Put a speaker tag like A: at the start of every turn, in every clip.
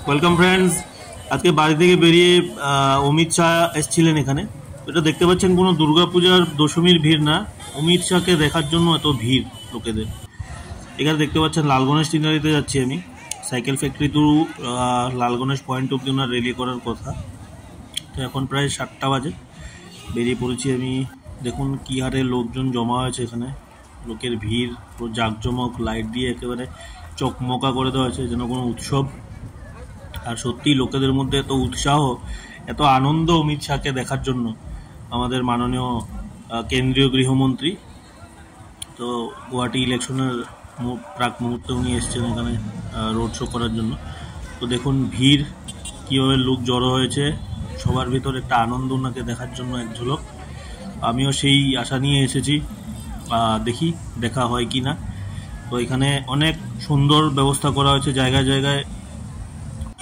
A: Welcome friends. আজকে বাড়ি থেকে বেরিয়ে অমিত শাহ এসেছিলেন এখানে। এটা দেখতে পাচ্ছেন কোনো দুর্গাপূজার দশমীর ভিড় না, অমিত শাহকে দেখার জন্য এত ভিড় লোকেদের। এখানে দেখতে পাচ্ছেন লালগণেশ টিনারিতে যাচ্ছি আমি। Cycle factory to Lalganesh point অব্দি ওনার রেলি করার কথা। তো এখন প্রায় 7টা বাজে, বেরিয়ে পড়েছি আমি। দেখুন কী হারে লোকজন জমা হয়েছে এখানে, লোকের ভিড়, পুরো জাঁকজমক, লাইট দিয়ে একেবারে চকমকা করে দেওয়া হয়েছে যেন কোনো উৎসব। আর সত্যি লোকেদের মধ্যে এত উৎসাহ, এত আনন্দ অমিত শাহকে দেখার জন্য। আমাদের মাননীয় কেন্দ্রীয় গৃহমন্ত্রী তো গুয়াহাটি ইলেকশনের প্রাক মুহূর্তে উনি এসছেন এখানে রোড শো করার জন্য। তো দেখুন ভিড়, কীভাবে লোক জড়ো হয়েছে, সবার ভিতর একটা আনন্দ ওনাকে দেখার জন্য এক ঝলক। আমিও সেই আশা নিয়ে এসেছি, দেখি দেখা হয় কি না। তো এখানে অনেক সুন্দর ব্যবস্থা করা হয়েছে, জায়গায় জায়গায়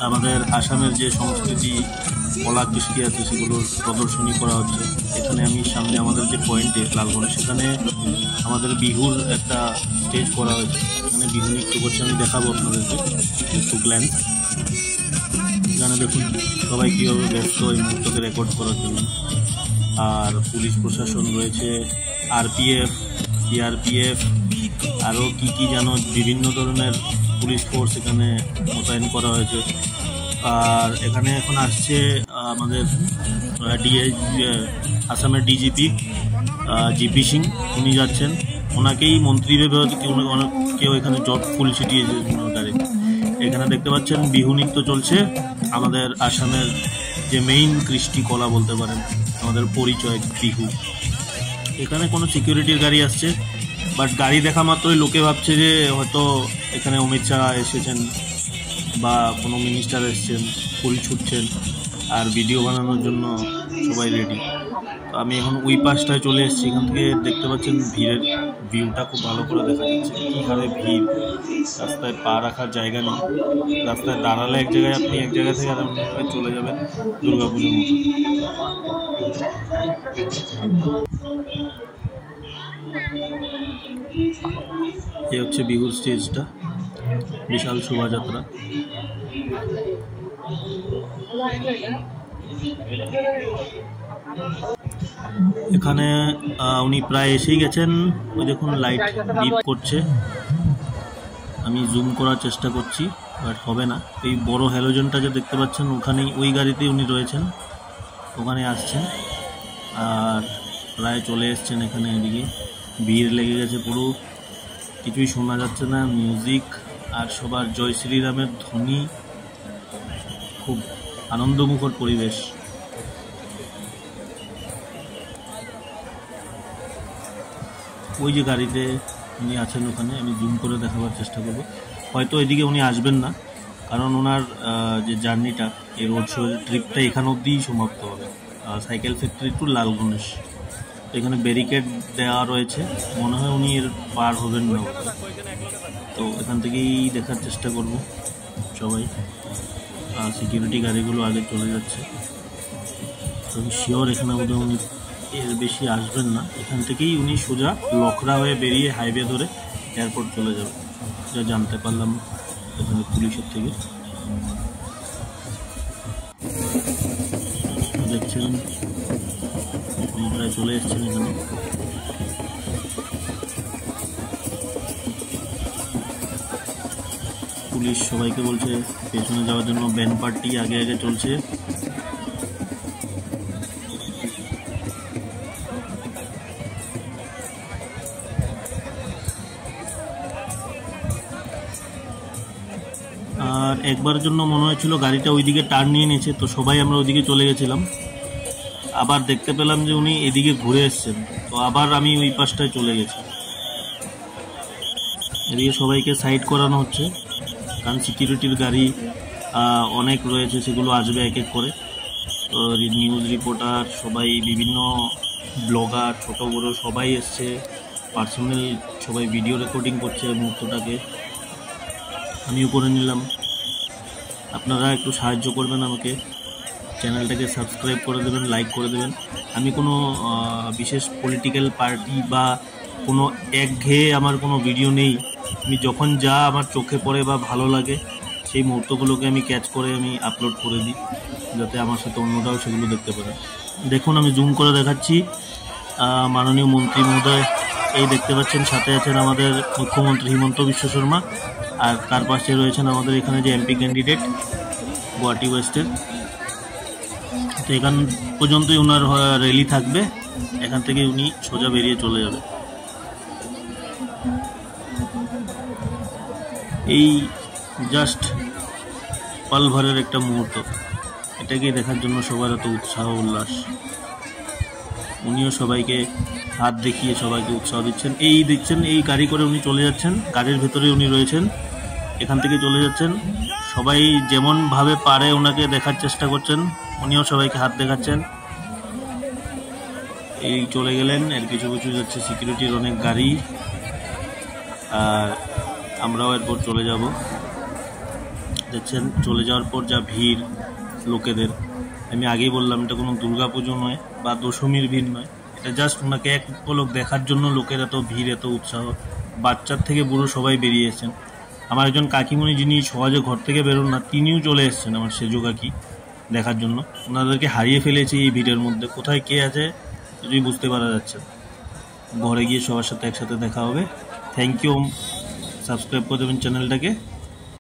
A: আমাদের আসামের যে সংস্কৃতি, কলা কৃষ্টি আছে সেগুলোর প্রদর্শনী করা হচ্ছে। এখানে আমি সামনে আমাদের যে পয়েন্টে লালগণেশ, সেখানে আমাদের বিহুর একটা স্টেজ করা হয়েছে, এখানে বিহু নৃত্য করছে। আমি দেখাবো আপনাদেরকে একটু গ্ল্যান্স। এখানে দেখুন সবাই কীভাবে ব্যস্ত এই মুহূর্তকে রেকর্ড করার জন্য। আর পুলিশ প্রশাসন রয়েছে, আরপিএফ, সিআরপিএফ, আরও কী যেন বিভিন্ন ধরনের পুলিশ ফোর্স এখানে মোতায়েন করা হয়েছে। আর এখানে এখন আসছে আমাদের আসামের ডিজিপি জিপি সিং, উনি যাচ্ছেন। ওনাকেই মন্ত্রী ভেবে কেউ এখানে ফুল ছিটিয়েছে গাড়ি। এখানে দেখতে পাচ্ছেন বিহু নৃত্য চলছে, আমাদের আসামের যে মেইন কৃষ্টি কলা বলতে পারেন, আমাদের পরিচয় বিহু। এখানে কোনো সিকিউরিটির গাড়ি আসছে, বাট গাড়ি দেখা মাত্রই লোকে ভাবছে যে হয়তো এখানে অমিত শাহ এসেছেন বা কোনো মিনিস্টার এসেছেন, ফুল ছুটছেন আর ভিডিও বানানোর জন্য সবাই রেডি। তো আমি এখন ওই পাশটায় চলে এসেছি। এখান থেকে দেখতে পাচ্ছেন ভিড়ের ভিউটা খুব ভালো করে দেখা যাচ্ছে, কী হারে ভিড়। রাস্তায় পা রাখার জায়গা নেই, রাস্তায় দাঁড়ালে এক জায়গায় আপনি এক জায়গা থেকে আরেক জায়গায় চলে যাবেন দুর্গাপুজোর মতো। এই হচ্ছে বিহুর স্টেজটা, বিশাল শোভাযাত্রা। এখানে উনি প্রায় এসেই গেছেন। ওই দেখুন লাইট ডিপ করছে, আমি জুম করার চেষ্টা করছি বাট হবে না। এই বড় হ্যালোজেনটা যে দেখতে পাচ্ছেন ওখানেই, ওই গাড়িতেই উনি রয়েছেন, ওখানে আসছেন আর প্রায় চলে এসছেন এখানে। এদিকে ভিড় লেগে গেছে পুরো, কিছুই শোনা যাচ্ছে না, মিউজিক আর সবার জয় শ্রীরামের ধ্বনি, খুব আনন্দমুখর পরিবেশ। ওই যে গাড়িতে উনি আছেন ওখানে, আমি জুম করে দেখাবার চেষ্টা করব। হয়তো এদিকে উনি আসবেন না, কারণ ওনার যে জার্নিটা, এই রোড শো ট্রিপটা এখান অবধিই সমাপ্ত হবে, সাইকেল ফ্যাক্টরি টু লালগণেশ। এখানে ব্যারিকেড দেওয়া রয়েছে, মনে হয় উনি এর পার হবেন না। তো এখান থেকেই দেখার চেষ্টা করব সবাই। সিকিউরিটি গাড়িগুলো আগে চলে যাচ্ছে, তো আমি শিওর এখানে বোধহয় উনি এর বেশি আসবেন না। এখান থেকেই উনি সোজা লখরা হয়ে বেরিয়ে হাইওয়ে ধরে এয়ারপোর্ট চলে যাবে, যা জানতে পারলাম এখানে পুলিশের থেকে। দেখছেন প্রায় চলে এসছেন এখানে। পুলিশ সবাইকে বলছে পেছনে যাওয়ার জন্য, ব্যান্ড পার্টি আগে আগে চলছে। আর একবারের জন্য মনে হয়েছিল গাড়িটা ওইদিকে টার্ন নিয়ে নিয়েছে, তো সবাই আমরা ওইদিকে চলে গেছিলাম। আবার দেখতে পেলাম যে উনি এদিকে ঘুরে এসছেন, তো আবার আমি ওই পাশটায় চলে গেছি। এদিকে সবাইকে সাইড করানো হচ্ছে, কারণ সিকিউরিটির গাড়ি অনেক রয়েছে, সেগুলো আসবে এক এক করে। তো নিউজ রিপোর্টার সবাই, বিভিন্ন ব্লগার, ছোট বড় সবাই এসছে, পার্সোনাল সবাই ভিডিও রেকর্ডিং করছে মুহূর্তটাকে। আমিও করে নিলাম। আপনারা একটু সাহায্য করবেন আমাকে, চ্যানেলটাকে সাবস্ক্রাইব করে দেবেন, লাইক করে দেবেন। আমি কোনো বিশেষ পলিটিক্যাল পার্টি বা কোনো একঘেয়ে আমার কোনো ভিডিও নেই। আমি যখন যা আমার চোখে পড়ে বা ভালো লাগে সেই মুহূর্তগুলোকে আমি ক্যাচ করে আমি আপলোড করে দিই, যাতে আমার সাথে অন্যরাও সেগুলো দেখতে পারে। দেখুন আমি জুম করে দেখাচ্ছি, মাননীয় মন্ত্রী মহোদয় এই দেখতে পাচ্ছেন, সাথে আছেন আমাদের মুখ্যমন্ত্রী হিমন্ত বিশ্ব শর্মা, আর তার পাশে রয়েছেন আমাদের এখানে যে এমপি ক্যান্ডিডেট গুয়াহাটি ওয়েস্টের। তো এখান পর্যন্তই ওনার র্যালি থাকবে, এখান থেকে উনি সোজা বেরিয়ে চলে যাবে। এই জাস্ট পালভরের একটা মুহূর্ত, এটাকে দেখার জন্য সবার এত উৎসাহ উল্লাস। উনিও সবাইকে হাত দেখিয়ে সবাইকে উৎসাহ দিচ্ছেন। এই দেখছেন এই গাড়ি করে উনি চলে যাচ্ছেন, গাড়ির ভেতরে উনি রয়েছেন, এখান থেকে চলে যাচ্ছেন। সবাই যেমনভাবে পারে ওনাকে দেখার চেষ্টা করছেন, উনিও সবাইকে হাত দেখাচ্ছেন। এই চলে গেলেন, এর কিছু কিছু যাচ্ছে সিকিউরিটির অনেক গাড়ি, আর আমরাও এরপর চলে যাব। দেখছেন চলে যাওয়ার পর যা ভিড় লোকেদের, আমি আগেই বললাম এটা কোনো দুর্গাপুজো নয় বা দশমীর ভিড় নয়, এটা জাস্ট ওনাকে এক পলক দেখার জন্য লোকের এত ভিড়, এত উৎসাহ। বাচ্চার থেকে বুড়ো সবাই বেরিয়েছেন। আমার একজন কাকিমণি যিনি সহজে ঘর থেকে বেরোন না, তিনিও চলে এসেছেন আমার সেজো কাকি দেখার জন্য। ওনাদেরকে হারিয়ে ফেলেছি এই ভিড়ের মধ্যে, কোথায় কে আছে যদি বুঝতে পারা যাচ্ছে। ঘরে গিয়ে সবার সাথে একসাথে দেখা হবে। থ্যাংক ইউ, সাবস্ক্রাইব করে দেবেন চ্যানেলটাকে।